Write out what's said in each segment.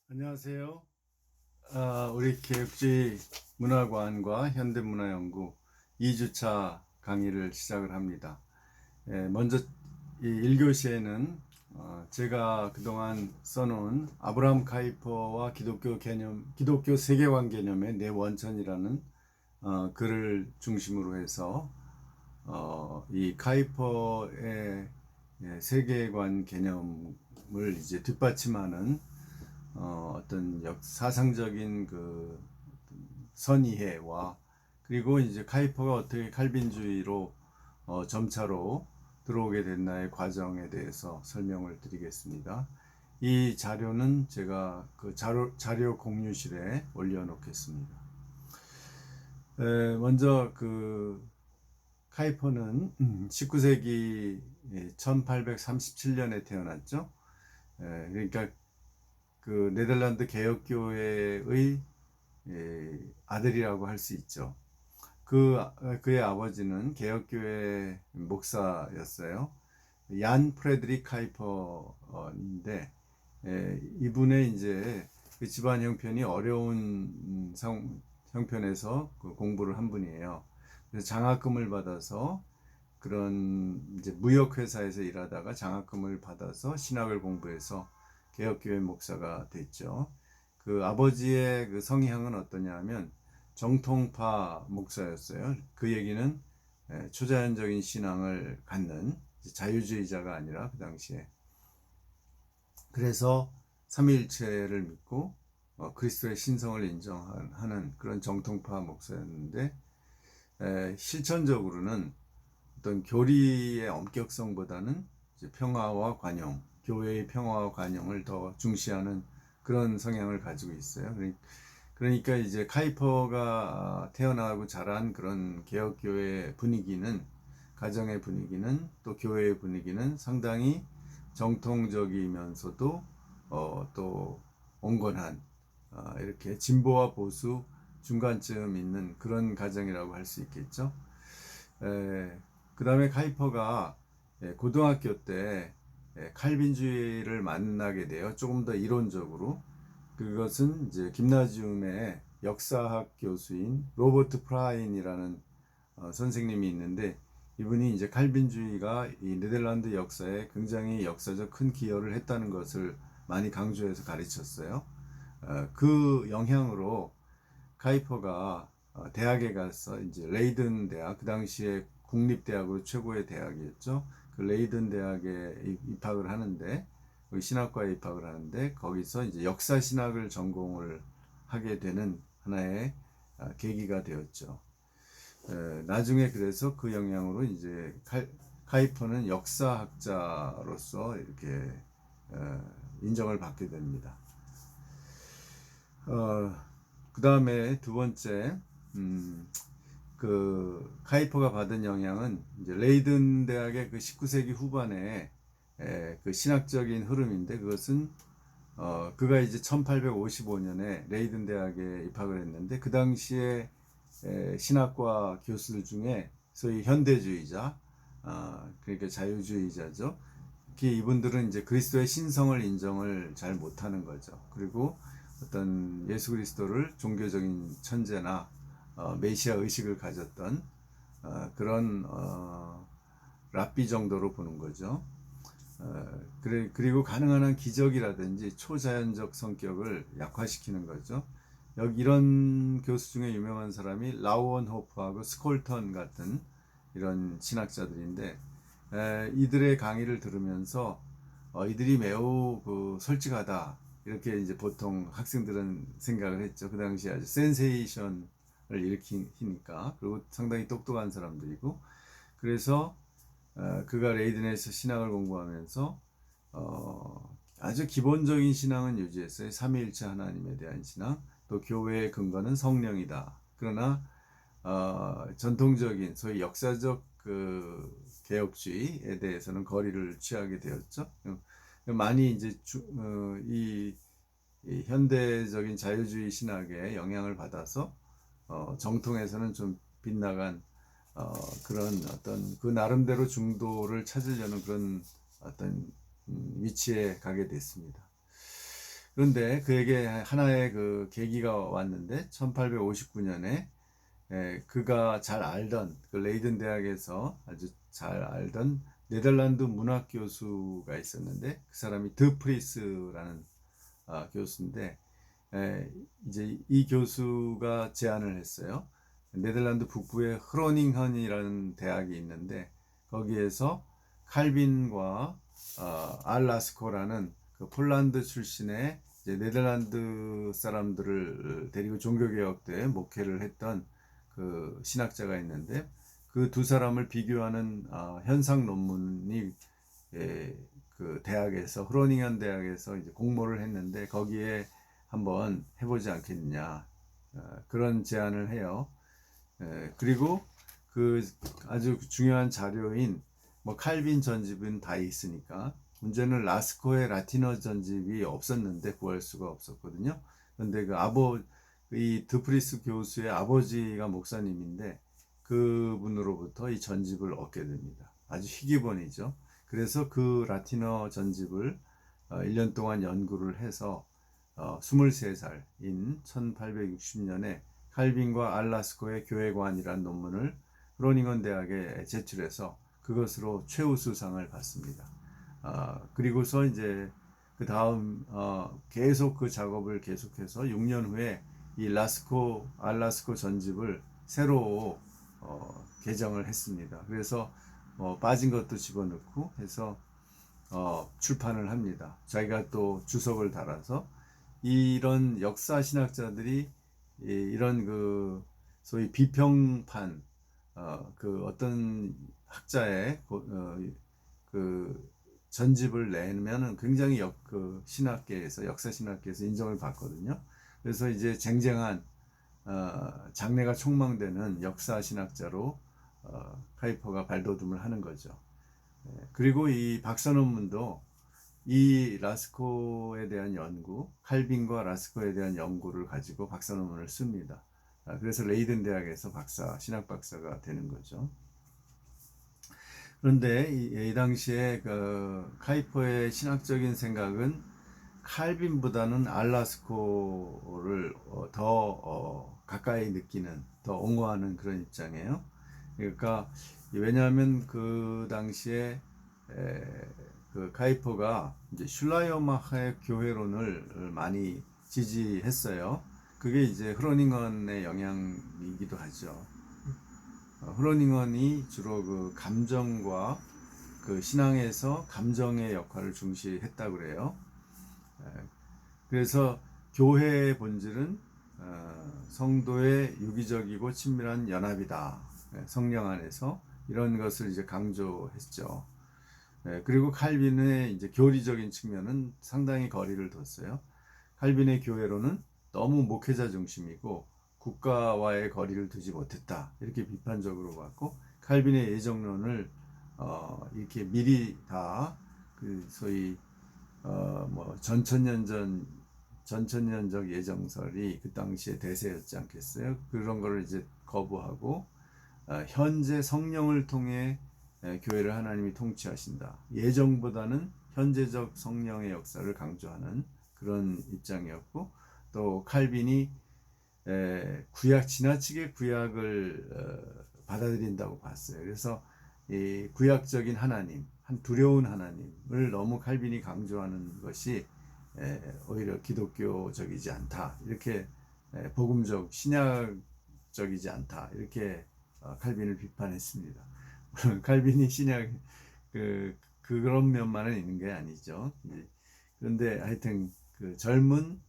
안녕하세요. 우리 교육지 문화관과 현대문화연구 2주차 강의를 시작을 합니다. 먼저 이 1교시에는 제가 그동안 써놓은 아브라함 카이퍼와 기독교 세계관 개념의 내 원천이라는 글을 중심으로 해서 이 카이퍼의 세계관 개념을 이제 뒷받침하는 어떤 사상적인 그 선이해와 그리고 이제 카이퍼가 어떻게 칼빈주의로 점차로 들어오게 됐나의 과정에 대해서 설명을 드리겠습니다. 이 자료는 제가 그 자료 공유실에 올려놓겠습니다. 먼저 그 카이퍼는 19세기 1837년에 태어났죠. 그러니까 그 네덜란드 개혁교회의 아들이라고 할 수 있죠. 그의 아버지는 개혁교회 목사였어요. 얀 프레드릭 카이퍼인데 이분의 이제 그 집안 형편이 어려운 형편에서 그 공부를 한 분이에요. 그래서 장학금을 받아서 그런 이제 무역회사에서 일하다가 장학금을 받아서 신학을 공부해서 개혁교회 목사가 됐죠. 그 아버지의 그 성향은 어떠냐면 정통파 목사였어요. 그 얘기는 초자연적인 신앙을 갖는 자유주의자가 아니라 그 당시에. 그래서 삼위일체를 믿고 그리스도의 신성을 인정하는 그런 정통파 목사였는데 실천적으로는 어떤 교리의 엄격성보다는 이제 평화와 관용, 교회의 평화와 관용을 더 중시하는 그런 성향을 가지고 있어요. 그러니까 이제 카이퍼가 태어나고 자란 그런 개혁교회 분위기는, 가정의 분위기는, 또 교회의 분위기는 상당히 정통적이면서도 또 온건한 이렇게 진보와 보수 중간쯤 있는 그런 가정이라고 할 수 있겠죠. 그 다음에 카이퍼가 고등학교 때 칼빈주의를 만나게 돼요. 조금 더 이론적으로. 그것은 이제 김나지움의 역사학 교수인 로버트 프라인이라는 선생님이 있는데, 이분이 이제 칼빈주의가 이 네덜란드 역사에 굉장히 역사적 큰 기여를 했다는 것을 많이 강조해서 가르쳤어요. 그 영향으로 카이퍼가 대학에 가서 이제 레이든 대학, 그 당시에 국립대학으로 최고의 대학이었죠. 그 레이든 대학에 입학을 하는데, 신학과에 입학을 하는데, 거기서 이제 역사 신학을 전공을 하게 되는 하나의 계기가 되었죠. 나중에 그래서 그 영향으로 이제 카이퍼는 역사학자로서 이렇게 인정을 받게 됩니다. 그 다음에 두 번째, 그 카이퍼가 받은 영향은 이제 레이든 대학의 그 19세기 후반에 그 신학적인 흐름인데, 그것은 그가 이제 1855년에 레이든 대학에 입학을 했는데, 그 당시에 신학과 교수들 중에 소위 현대주의자, 그러니까 자유주의자죠. 이분들은 이제 그리스도의 신성을 인정을 잘 못하는 거죠. 그리고 어떤 예수 그리스도를 종교적인 천재나 메시아 의식을 가졌던 그런 랍비 정도로 보는 거죠. 그리고 가능한 한 기적이라든지 초자연적 성격을 약화시키는 거죠. 여기 이런 교수 중에 유명한 사람이 라우언호프하고 스콜턴 같은 이런 신학자들인데, 이들의 강의를 들으면서 이들이 매우 그 솔직하다, 이렇게 이제 보통 학생들은 생각을 했죠. 그 당시에 아주 센세이션을 일으키니까. 그리고 상당히 똑똑한 사람들이고, 그래서 그가 레이든에서 신학을 공부하면서 아주 기본적인 신앙은 유지했어요. 삼위일체 하나님에 대한 신앙, 또 교회의 근거는 성령이다. 그러나 전통적인 소위 역사적 그 개혁주의에 대해서는 거리를 취하게 되었죠. 많이 이제 이 현대적인 자유주의 신학에 영향을 받아서 정통에서는 좀 빗나간 그런 어떤 그 나름대로 중도를 찾으려는 그런 어떤 위치에 가게 됐습니다. 그런데 그에게 하나의 그 계기가 왔는데 1859년에 그가 잘 알던 그 레이든 대학에서 아주 잘 알던 네덜란드 문학 교수가 있었는데 그 사람이 드 프리스라는 교수인데 이제 이 교수가 제안을 했어요. 네덜란드 북부에 흐로닝헌이라는 대학이 있는데 거기에서 칼빈과 알라스코라는 그 폴란드 출신의 이제 네덜란드 사람들을 데리고 종교개혁 때 목회를 했던 그 신학자가 있는데 그 두 사람을 비교하는 현상 논문이 그 대학에서 흐로닝현 대학에서 이제 공모를 했는데 거기에 한번 해보지 않겠느냐 그런 제안을 해요. 그리고 그 아주 중요한 자료인 뭐 칼빈 전집은 다 있으니까 문제는 라스코의 라틴어 전집이 없었는데 구할 수가 없었거든요. 그런데 이 드프리스 교수의 아버지가 목사님인데 그분으로부터 이 전집을 얻게 됩니다. 아주 희귀본이죠. 그래서 그 라틴어 전집을 1년 동안 연구를 해서 23살인 1860년에 칼빈과 알라스코의 교회관이라는 논문을 프로닝언 대학에 제출해서 그것으로 최우수상을 받습니다. 그리고서 이제 그 다음 계속 그 작업을 계속해서 6년 후에 이 알라스코 전집을 새로 개정을 했습니다. 그래서 빠진 것도 집어넣고 해서 출판을 합니다. 자기가 또 주석을 달아서 이런 역사 신학자들이 이런 그 소위 비평판 그 어떤 학자의 그 전집을 내면은 굉장히 그 신학계에서 역사 신학계에서 인정을 받거든요. 그래서 이제 쟁쟁한 장래가 촉망되는 역사 신학자로 카이퍼가 발돋움을 하는 거죠. 그리고 이 박사 논문도 이 라스코에 대한 연구, 칼빈과 라스코에 대한 연구를 가지고 박사 논문을 씁니다. 그래서 레이든 대학에서 신학 박사가 되는 거죠. 그런데 이 당시에 그 카이퍼의 신학적인 생각은 칼빈보다는 알라스코를 더 가까이 느끼는, 더 옹호하는 그런 입장이에요. 그러니까 왜냐하면 그 당시에 그 카이퍼가 이제 슐라이어마하의 교회론을 많이 지지했어요. 그게 이제 흐로닝헌의 영향이기도 하죠. 흐로닝헌이 주로 그 감정과 그 신앙에서 감정의 역할을 중시했다고 그래요. 그래서 교회의 본질은 성도의 유기적이고 친밀한 연합이다. 성령 안에서 이런 것을 이제 강조했죠. 그리고 칼빈의 이제 교리적인 측면은 상당히 거리를 뒀어요. 칼빈의 교회로는 너무 목회자 중심이고 국가와의 거리를 두지 못했다. 이렇게 비판적으로 봤고 칼빈의 예정론을 이렇게 미리 다 그 소위 뭐 전천년적 예정설이 그 당시에 대세였지 않겠어요? 그런 거를 이제 거부하고 현재 성령을 통해 교회를 하나님이 통치하신다. 예정보다는 현재적 성령의 역사를 강조하는 그런 입장이었고 또 칼빈이 지나치게 구약을 받아들인다고 봤어요. 그래서 이 구약적인 하나님, 한 두려운 하나님을 너무 칼빈이 강조하는 것이 오히려 기독교적이지 않다. 이렇게 복음적, 신약적이지 않다. 이렇게 칼빈을 비판했습니다. 칼빈이 그런 면만은 있는 게 아니죠. 그런데 하여튼 그 젊은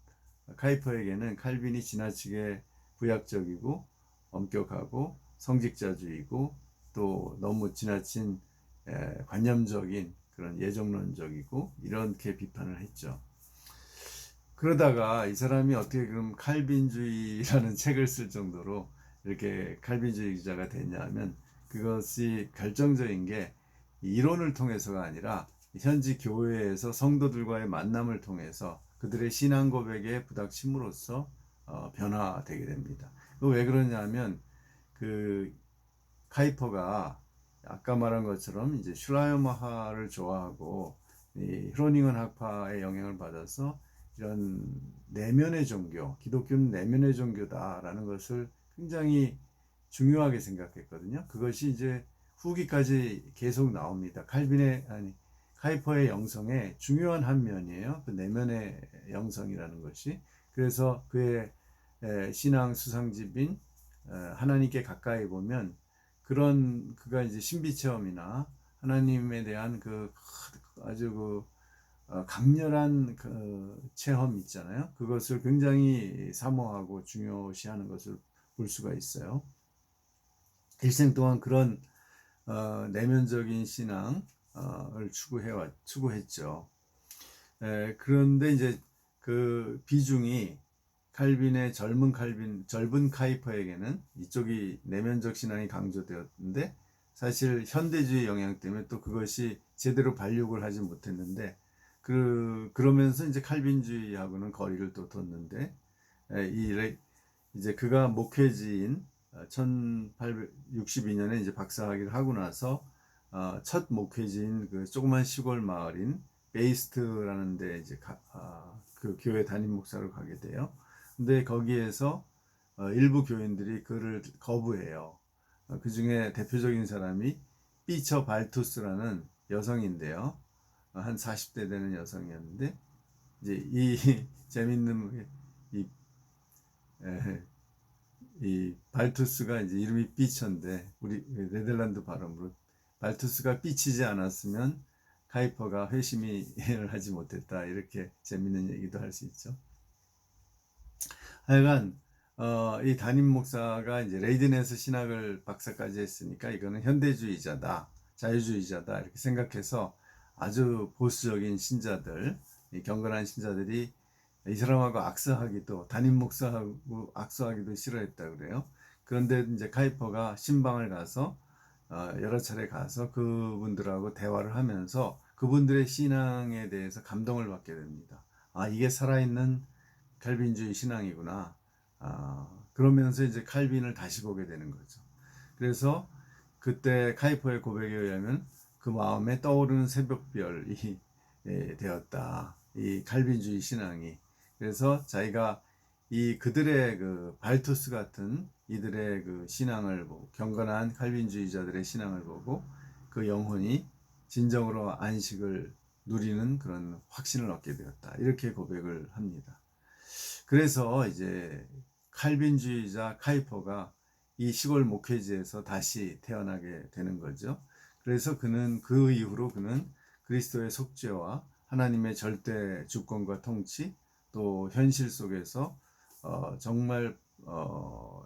카이퍼에게는 칼빈이 지나치게 구약적이고 엄격하고 성직자주의고 또 너무 지나친 관념적인 그런 예정론적이고 이렇게 비판을 했죠. 그러다가 이 사람이 어떻게 그럼 칼빈주의라는 책을 쓸 정도로 이렇게 칼빈주의자가 됐냐면 그것이 결정적인 게 이론을 통해서가 아니라 현지 교회에서 성도들과의 만남을 통해서 그들의 신앙 고백에 부닥침으로써 변화되게 됩니다. 왜 그러냐면 그 카이퍼가 아까 말한 것처럼 이제 슐라이어마하를 좋아하고 이 흐로닝은 학파의 영향을 받아서 이런 내면의 종교, 기독교는 내면의 종교다라는 것을 굉장히 중요하게 생각했거든요. 그것이 이제 후기까지 계속 나옵니다. 카이퍼의 영성의 중요한 한 면이에요. 그 내면의 영성이라는 것이. 그래서 그의 신앙 수상집인 하나님께 가까이 보면 그런 그가 이제 신비 체험이나 하나님에 대한 그 아주 강렬한 그 체험 있잖아요. 그것을 굉장히 사모하고 중요시하는 것을 볼 수가 있어요. 일생 동안 그런 내면적인 신앙을 추구했죠. 그런데 이제 그 비중이 젊은 카이퍼에게는 이쪽이 내면적 신앙이 강조되었는데 사실 현대주의 영향 때문에 또 그것이 제대로 발육을 하지 못했는데 그러면서 이제 칼빈주의하고는 거리를 또 뒀는데 이제 그가 목회지인 1862년에 이제 박사학위를 하고 나서 첫 목회지인 그 조그만 시골 마을인 베이스트라는 데 이제 그 교회 담임 목사로 가게 돼요. 근데 거기에서 일부 교인들이 그를 거부해요. 그 중에 대표적인 사람이 삐처 발투스라는 여성인데요. 한 40대 되는 여성이었는데 이제 이 재밌는 이, 이 발투스가 이제 이름이 삐처인데 우리 네덜란드 발음으로 발투스가 삐치지 않았으면 카이퍼가 회심을 하지 못했다 이렇게 재밌는 얘기도 할 수 있죠. 하여간 이 담임 목사가 이제 레이든에서 신학을 박사까지 했으니까 이거는 현대주의자다, 자유주의자다 이렇게 생각해서 아주 보수적인 신자들, 경건한 신자들이 이 사람하고 악수하기도 담임 목사하고 악수하기도 싫어했다 그래요. 그런데 이제 카이퍼가 신방을 가서 여러 차례 가서 그분들하고 대화를 하면서 그분들의 신앙에 대해서 감동을 받게 됩니다. 아, 이게 살아있는 칼빈주의 신앙이구나. 그러면서 이제 칼빈을 다시 보게 되는 거죠. 그래서 그때 카이퍼의 고백에 의하면 그 마음에 떠오르는 새벽별이 되었다. 이 칼빈주의 신앙이. 그래서 자기가 이 그들의 그 발투스 같은 이들의 그 신앙을 보고 경건한 칼빈주의자들의 신앙을 보고 그 영혼이 진정으로 안식을 누리는 그런 확신을 얻게 되었다. 이렇게 고백을 합니다. 그래서 이제 칼빈주의자 카이퍼가 이 시골 목회지에서 다시 태어나게 되는 거죠. 그래서 그 이후로 그는 그리스도의 속죄와 하나님의 절대 주권과 통치 또 현실 속에서 정말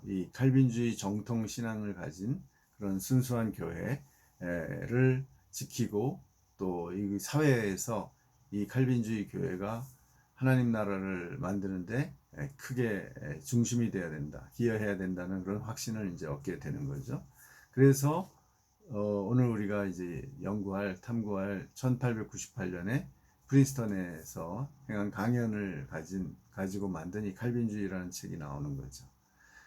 이 칼빈주의 정통 신앙을 가진 그런 순수한 교회를 지키고 또 이 사회에서 이 칼빈주의 교회가 하나님 나라를 만드는데 크게 중심이 되어야 된다, 기여해야 된다는 그런 확신을 이제 얻게 되는 거죠. 그래서 오늘 우리가 이제 탐구할 1898년에 프린스턴에서 행한 강연을 가지고 만든 이 칼빈주의라는 책이 나오는 거죠.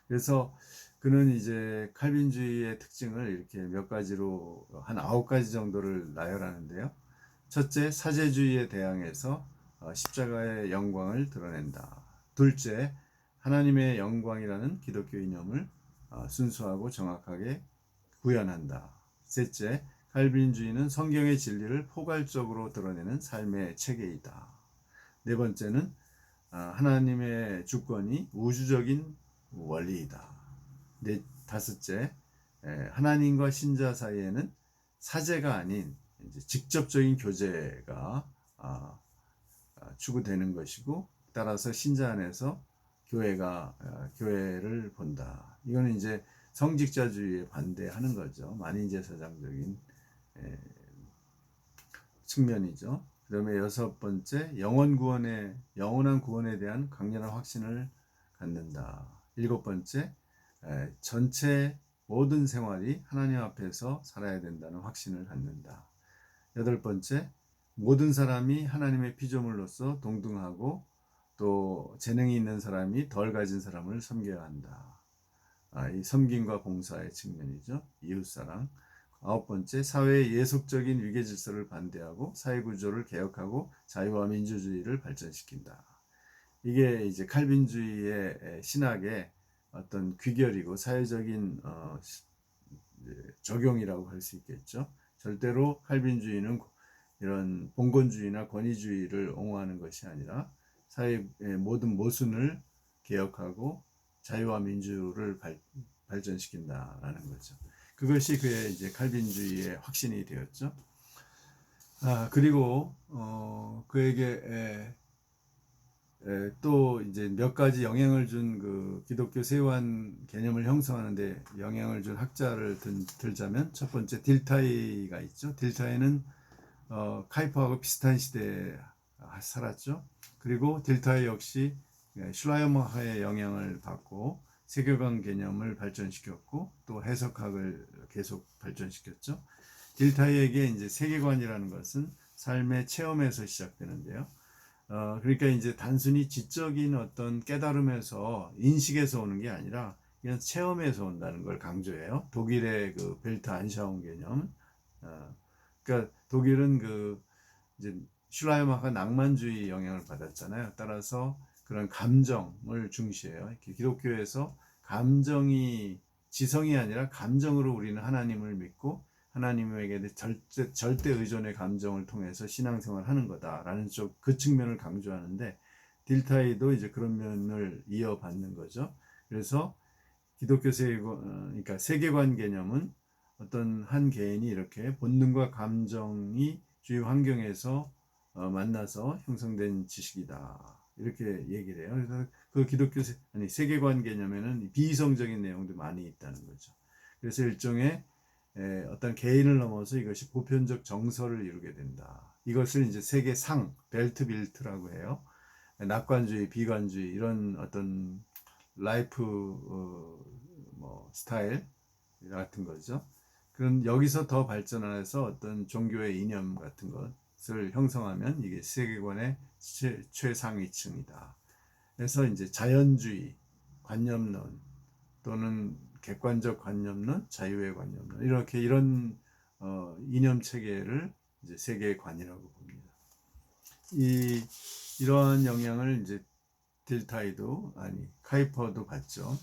그래서 그는 이제 칼빈주의의 특징을 이렇게 몇 가지로 한 9가지 정도를 나열하는데요. 첫째, 사제주의에 대항해서 십자가의 영광을 드러낸다. 둘째, 하나님의 영광이라는 기독교 이념을 순수하고 정확하게 구현한다. 셋째, 칼빈주의는 성경의 진리를 포괄적으로 드러내는 삶의 체계이다. 네 번째는 하나님의 주권이 우주적인 원리이다. 다섯째, 하나님과 신자 사이에는 사제가 아닌 이제 직접적인 교제가 추구되는 것이고 따라서 신자 안에서 교회를 본다. 이거는 이제 성직자주의에 반대하는 거죠. 만인제사장적인 측면이죠. 그 다음에 여섯 번째, 영원한 구원에 대한 강렬한 확신을 갖는다. 일곱 번째, 전체 모든 생활이 하나님 앞에서 살아야 된다는 확신을 갖는다. 여덟 번째, 모든 사람이 하나님의 피조물로서 동등하고 또 재능이 있는 사람이 덜 가진 사람을 섬겨야 한다. 이 섬김과 봉사의 측면이죠. 이웃사랑. 아홉 번째, 사회의 예속적인 위계질서를 반대하고 사회구조를 개혁하고 자유와 민주주의를 발전시킨다. 이게 이제 칼빈주의의 신학의 어떤 귀결이고 사회적인 적용이라고 할 수 있겠죠. 절대로 칼빈주의는 이런 봉건주의나 권위주의를 옹호하는 것이 아니라 사회의 모든 모순을 개혁하고 자유와 민주를 발전시킨다라는 거죠. 그것이 그의 이제 칼빈주의의 확신이 되었죠. 그리고 그에게 또 이제 몇 가지 영향을 준 그 기독교 세관 개념을 형성하는데 영향을 준 학자를 들자면 첫 번째 딜타이가 있죠. 딜타이는 카이퍼하고 비슷한 시대에 살았죠. 그리고 딜타이 역시 슐라이머하의 영향을 받고 세계관 개념을 발전시켰고 또 해석학을 계속 발전시켰죠. 딜타이에게 이제 세계관이라는 것은 삶의 체험에서 시작되는데요. 그러니까 이제 단순히 지적인 어떤 깨달음에서 인식에서 오는 게 아니라 그냥 체험에서 온다는 걸 강조해요. 독일의 그 벨트 안샤움 개념. 그러니까 독일은 그 이제 슐라이머가 낭만주의 영향을 받았잖아요. 따라서 그런 감정을 중시해요. 기독교에서 감정이 지성이 아니라 감정으로 우리는 하나님을 믿고 하나님에게 절대 의존의 감정을 통해서 신앙생활을 하는 거다라는 그 측면을 강조하는데 딜타이도 이제 그런 면을 이어받는 거죠. 그래서 기독교 그러니까 세계관 개념은 어떤 한 개인이 이렇게 본능과 감정이 주위 환경에서 만나서 형성된 지식이다. 이렇게 얘기를 해요. 그래서 그 세계관 개념에는 비이성적인 내용도 많이 있다는 거죠. 그래서 일종의 어떤 개인을 넘어서 이것이 보편적 정서를 이루게 된다. 이것을 이제 세계상, 벨트빌트라고 해요. 낙관주의, 비관주의 이런 어떤 라이프 스타일 같은 거죠. 그럼 여기서 더 발전해서 어떤 종교의 이념 같은 것을 형성하면 이게 세계관의 최상위층이다. 그래서 이제 자연주의, 관념론 또는 객관적 관념론, 자유의 관념론 이렇게 이런 이념 체계를 이제 세계관이라고 봅니다. 이러한 영향을 이제 카이퍼도 받죠.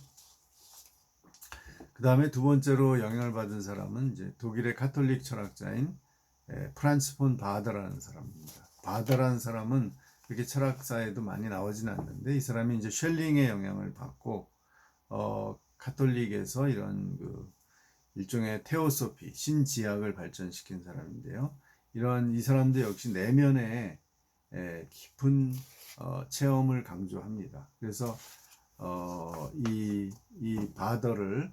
그 다음에 두 번째로 영향을 받은 사람은 이제 독일의 카톨릭 철학자인 프란츠 폰 바더라는 사람입니다. 바더라는 사람은 그렇게 철학사에도 많이 나오진 않는데 이 사람이 이제 쉘링의 영향을 받고 카톨릭에서 이런 그 일종의 테오소피 신지학을 발전시킨 사람인데요. 이 사람도 역시 내면의 깊은 체험을 강조합니다. 그래서 이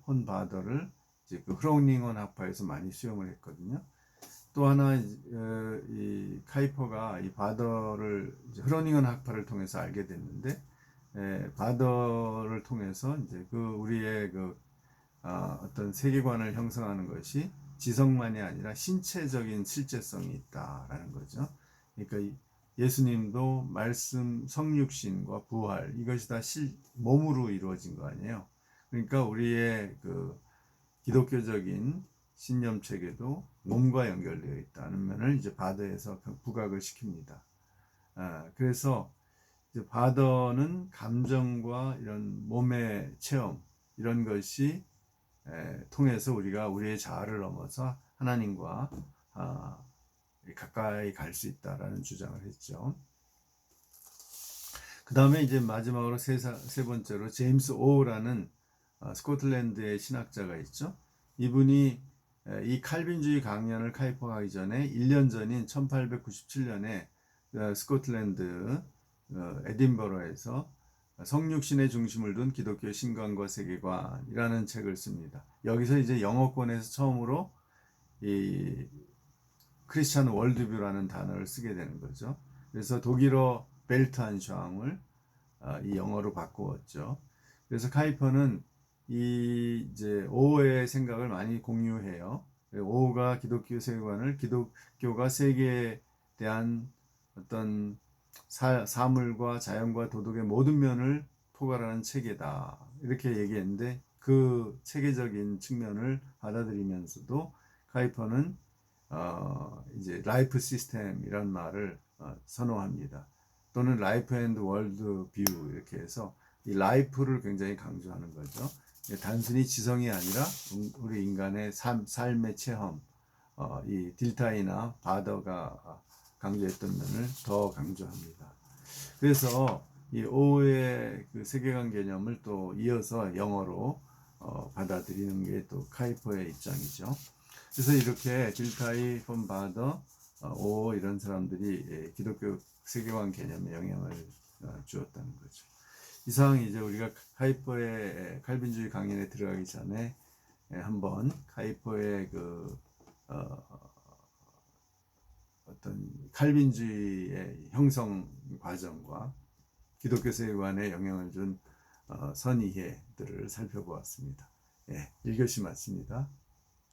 혼 바더를 이제 그 흐롱링언 학파에서 많이 수용을 했거든요. 또 하나 이 카이퍼가 이 바더를 흐로닝언 학파를 통해서 알게 됐는데 바더를 통해서 이제 그 우리의 어떤 세계관을 형성하는 것이 지성만이 아니라 신체적인 실제성이 있다라는 거죠. 그러니까 예수님도 말씀, 성육신과 부활 이것이 다 몸으로 이루어진 거 아니에요. 그러니까 우리의 그 기독교적인 신념 체계도 몸과 연결되어 있다는 면을 이제 바더에서 부각을 시킵니다. 그래서 이제 바더는 감정과 이런 몸의 체험 이런 것이 통해서 우리가 우리의 자아를 넘어서 하나님과 가까이 갈 수 있다라는 주장을 했죠. 그 다음에 이제 마지막으로 세 번째로 제임스 오라는 스코틀랜드의 신학자가 있죠. 이분이 이 칼빈주의 강연을 카이퍼하기 전에 1년 전인 1897년에 스코틀랜드 에딘버러에서 성육신의 중심을 둔 기독교 신관과 세계관이라는 책을 씁니다. 여기서 이제 영어권에서 처음으로 이 크리스찬 월드뷰라는 단어를 쓰게 되는 거죠. 그래서 독일어 벨트안샤움을 이 영어로 바꾸었죠. 그래서 카이퍼는 이 이제 오의 생각을 많이 공유해요. 오가 기독교 세계관을 기독교가 세계에 대한 어떤 사물과 자연과 도덕의 모든 면을 포괄하는 체계다 이렇게 얘기했는데 그 체계적인 측면을 받아들이면서도 카이퍼는 이제 라이프 시스템이란 말을 선호합니다. 또는 라이프 앤드 월드 뷰 이렇게 해서 이 라이프를 굉장히 강조하는 거죠. 단순히 지성이 아니라 우리 인간의 삶의 체험, 이 딜타이나 바더가 강조했던 면을 더 강조합니다. 그래서 이 오의 그 세계관 개념을 또 이어서 영어로 받아들이는 게 또 카이퍼의 입장이죠. 그래서 이렇게 딜타이, 폰 바더, 오 이런 사람들이 기독교 세계관 개념에 영향을 주었다는 거죠. 이상 이제 우리가 카이퍼의 칼빈주의 강연에 들어가기 전에 한번 카이퍼의 그 어떤 칼빈주의의 형성 과정과 기독교 세계관에 영향을 준 선이해들을 살펴보았습니다. 예, 1교시 마칩니다.